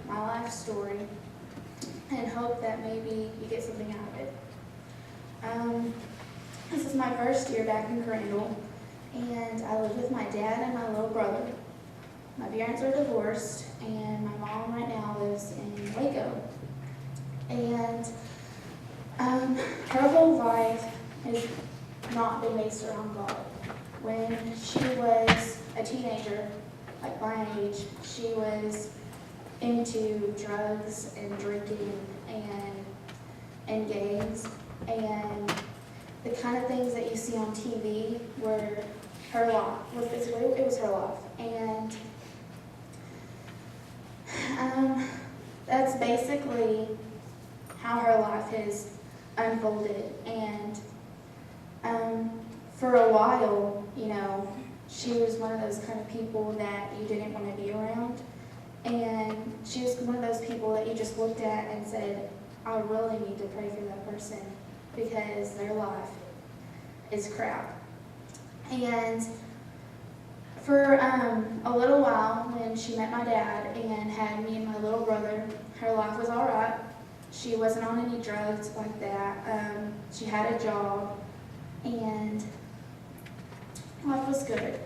my life story and hope that maybe you get something out of it. This is my first year back in Crandall, and I live with my dad and my little brother. My parents are divorced, and my mom right now lives in Waco. And her whole life has not been based around God. When she was a teenager, like my age, she was into drugs and drinking and gangs, and the kind of things that you see on TV were her life. It was her life, and that's basically how her life has unfolded. And for a while, she was one of those kind of people that you didn't want to be around. And she was one of those people that you just looked at and said, I really need to pray for that person because their life is crap. And for a little while, when she met my dad and had me and my little brother, her life was all right. She wasn't on any drugs like that. She had a job, and life was good.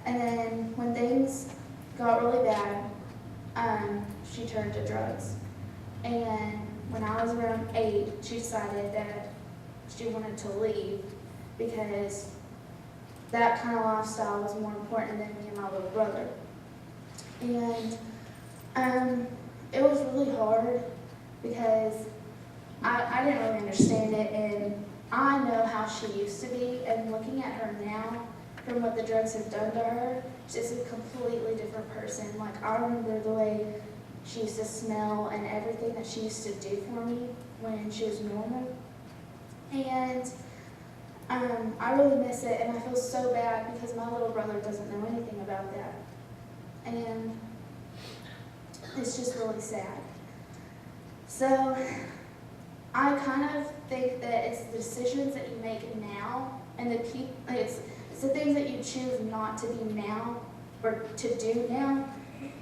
And then when things got really bad, she turned to drugs. And when I was around 8, she decided that she wanted to leave because that kind of lifestyle was more important than me and my little brother. And it was really hard because I didn't really understand it, and I know how she used to be, and looking at her now, from what the drugs have done to her, she's a completely different person. Like, I remember the way she used to smell and everything that she used to do for me when she was normal. And I really miss it, and I feel so bad because my little brother doesn't know anything about that. And it's just really sad. So I kind of think that it's the decisions that you make now, and it's the things that you choose not to be now or to do now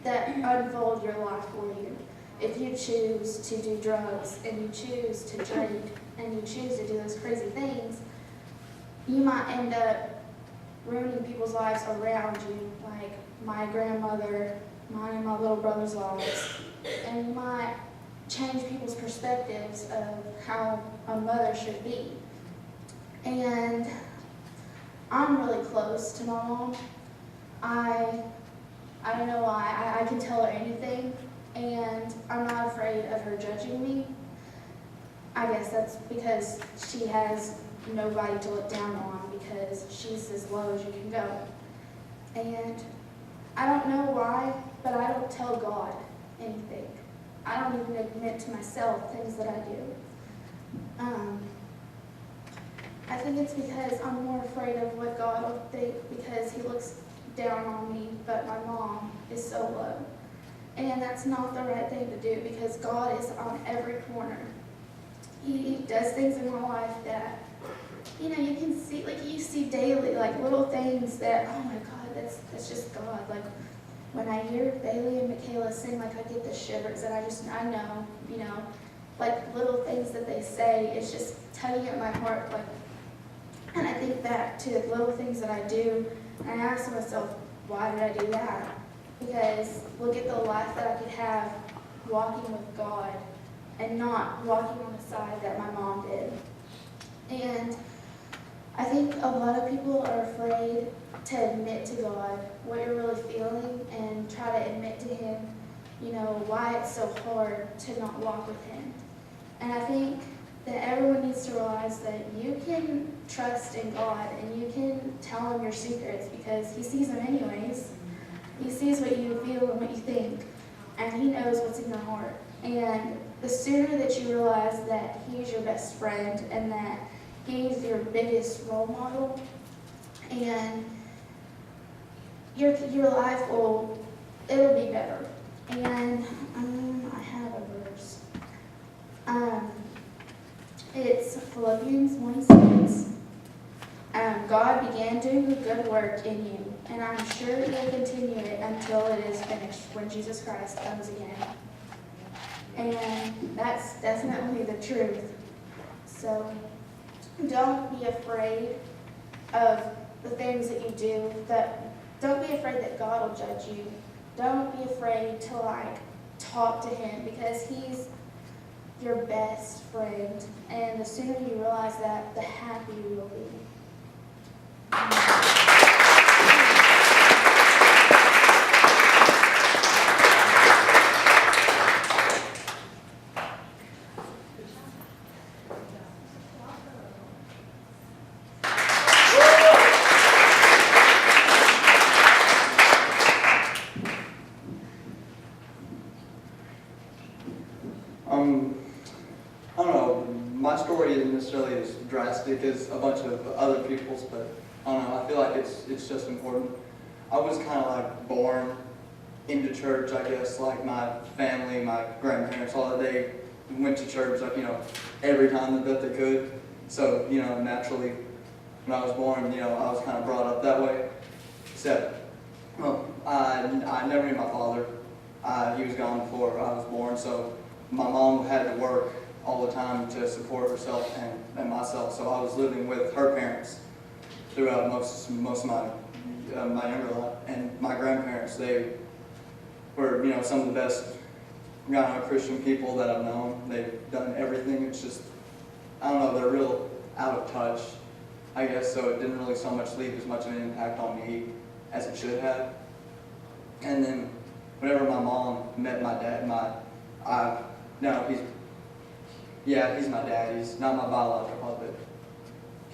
that unfold your life for you. If you choose to do drugs and you choose to drink and you choose to do those crazy things, you might end up ruining people's lives around you, like my grandmother, mine and my little brother's lives, and you might change people's perspectives of how a mother should be. And I'm really close to my mom. I don't know why. I can tell her anything, and I'm not afraid of her judging me. I guess that's because she has nobody to look down on because she's as low as you can go. And I don't know why, but I don't tell God anything. I don't even admit to myself things that I do. I think it's because I'm more afraid of what God will think because he looks down on me, but my mom is so low. And that's not the right thing to do because God is on every corner. He does things in my life that, you can see, like you see daily, like little things that, oh my God, that's just God. Like when I hear Bailey and Michaela sing, like I get the shivers, and I know, like little things that they say, it's just tugging at my heart, like. And I think back to little things that I do, and I ask myself, why did I do that? Because look at the life that I could have walking with God and not walking on the side that my mom did. And I think a lot of people are afraid to admit to God what you're really feeling and try to admit to him, why it's so hard to not walk with him. And I think that everyone needs to realize that you can trust in God and you can tell him your secrets because he sees them anyways. He sees what you feel and what you think, and he knows what's in your heart. And the sooner that you realize that he's your best friend and that he's your biggest role model, and your life it'll be better. And I have a verse. It's Philippians 1:6. God began doing a good work in you. and I'm sure He will continue it until it is finished, when Jesus Christ comes again. And that's definitely the truth. So don't be afraid of the things that you do. Don't be afraid that God will judge you. Don't be afraid to talk to Him, because He's your best friend. And the sooner you realize that, the happier you will be. I don't know, my story isn't necessarily as drastic as a bunch of other people's, but I don't know, I feel like it's just important. I was kind of like born into church, I guess, like my family, my grandparents, all that, they went to church, like, every time that they could. So, naturally, when I was born, I was kind of brought up that way. Except, well, I never knew my father. He was gone before I was born, so my mom had to work all the time to support herself and myself. So I was living with her parents throughout most of my younger life. And my grandparents, they were, some of the best Christian people that I've known. They've done everything. It's just, I don't know, they're real out of touch, I guess, so it didn't really so much leave as much of an impact on me as it should have. And then whenever my mom met my dad, he's my dad. He's not my biological father, but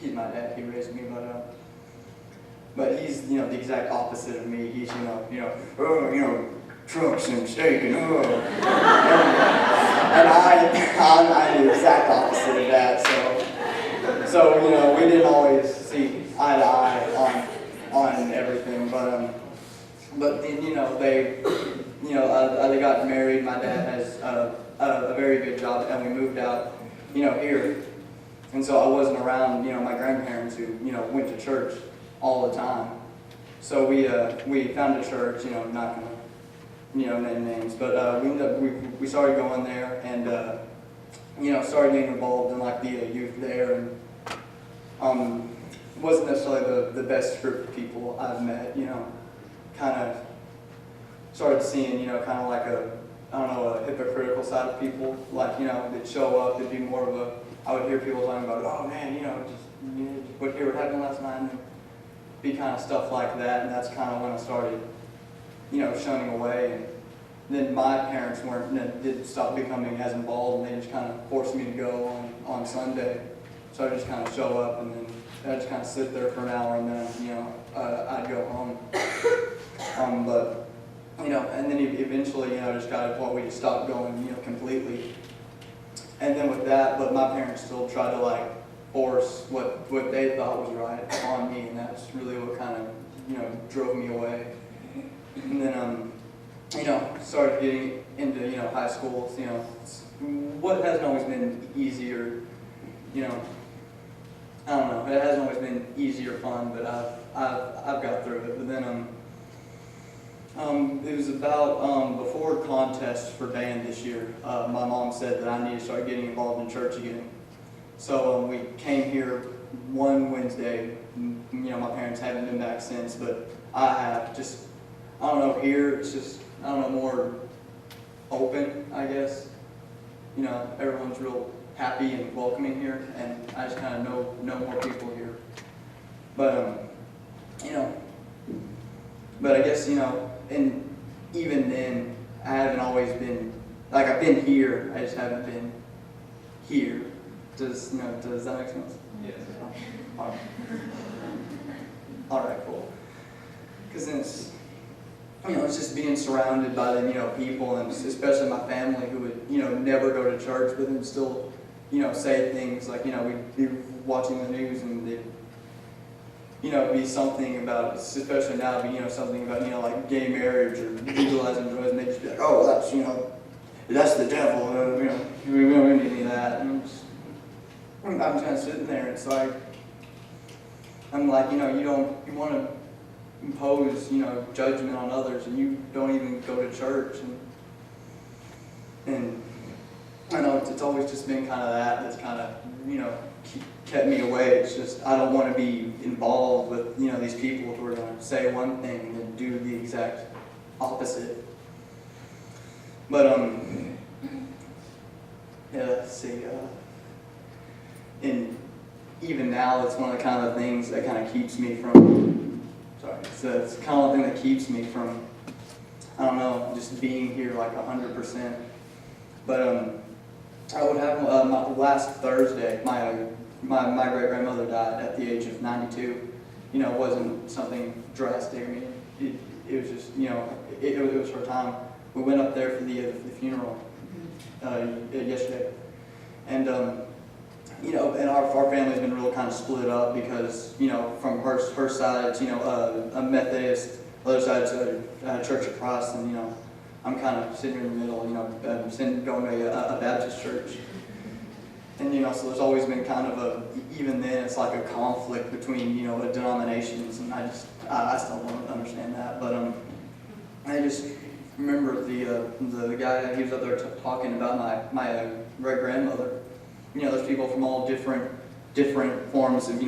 he's my dad. He raised me, but he's, the exact opposite of me. He's, trucks and steak and and I'm the exact opposite of that. So we didn't always see eye to eye on everything, but then they got married. My dad has a very good job, and we moved out here, and so I wasn't around my grandparents who went to church all the time. So we found a church, not gonna name names, but we started going there, and started getting involved in the youth there, and wasn't necessarily the best group of people I've met. Kind of started seeing kind of like a hypocritical side of people, they'd show up, it'd be more of I would hear people talking about, oh man, just what here what happened last night, and be kind of stuff like that, and that's kind of when I started shunning away. And then my parents did stop becoming as involved, and they just kind of forced me to go on Sunday. So I just kind of show up, and then I'd just kind of sit there for an hour, and then I'd go home. But and then eventually just got to the point where we just stopped going completely. And then with that, but my parents still tried to force what they thought was right on me, and that's really what kind of drove me away. And then started getting into high school. What hasn't always been easy, or I don't know, it hasn't always been easy or fun, but I've got through it. But then it was about before contest for band this year. My mom said that I need to start getting involved in church again. So we came here one Wednesday. My parents haven't been back since, but I have. Just, I don't know, here it's just, I don't know, more open, I guess. Everyone's real happy and welcoming here, and I just kind of know more people here. But but I guess and even then I haven't always been I've been here, I just haven't been here. Does that make sense? Yes. All right, cool. Because then it's it's just being surrounded by the people, and especially my family who would never go to church, but then still say things like we'd be watching the news, and they'd be something about, especially now, something about like gay marriage or legalizing drugs, and they'd just be like, oh, that's the devil, we don't need any of that. And I'm just kind of sitting there, and it's like, I'm like, you want to impose, judgment on others, and you don't even go to church. And I know it's always just been kind of that's kind of, kept me away. It's just, I don't want to be involved with, these people who are going to say one thing and do the exact opposite. But, yeah, let's see, and even now, it's one of the kind of things that kind of keeps me from, so it's kind of the thing that keeps me from, I don't know, just being here like 100%. But I would have, last Thursday, my great-grandmother died at the age of 92. It wasn't something drastic. I mean, it was just, it was her time. We went up there for the funeral yesterday. And, and our family's been real kind of split up because, from her side, it's, a Methodist, the other side is a Church of Christ, and, I'm kind of sitting in the middle, going to a Baptist church. And, so there's always been kind of even then, it's like a conflict between, denominations, and I still don't understand that. But I just remember the guy, he was up there talking about my great-grandmother. There's people from all different forms of,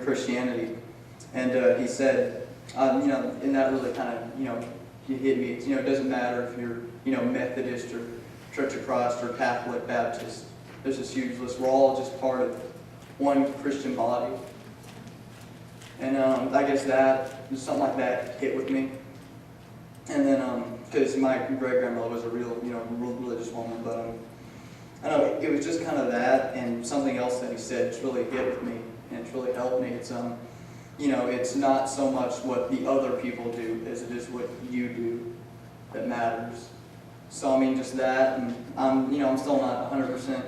Christianity. And he said, and that really kind of, it hit me. It doesn't matter if you're, Methodist or Church of Christ or Catholic, Baptist. There's this huge list. We're all just part of one Christian body. And I guess something like that hit with me. And then, because my great-grandmother was a real, religious woman, but I know it was just kind of that and something else that he said. It's really hit with me, and it's really helped me. It's it's not so much what the other people do as it is what you do that matters. So I mean, just that, and I'm still not 100%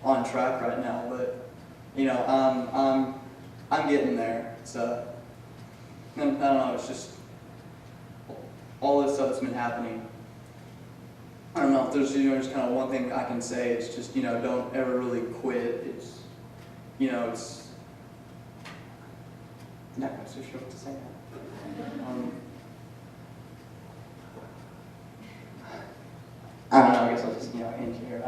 on track right now, but I'm getting there. So and I don't know. It's just all this stuff that's been happening. I don't know if there's just kind of one thing I can say. It's just don't ever really quit. It's it's. I'm not so sure what to say now. I don't know. I guess I'll just end here.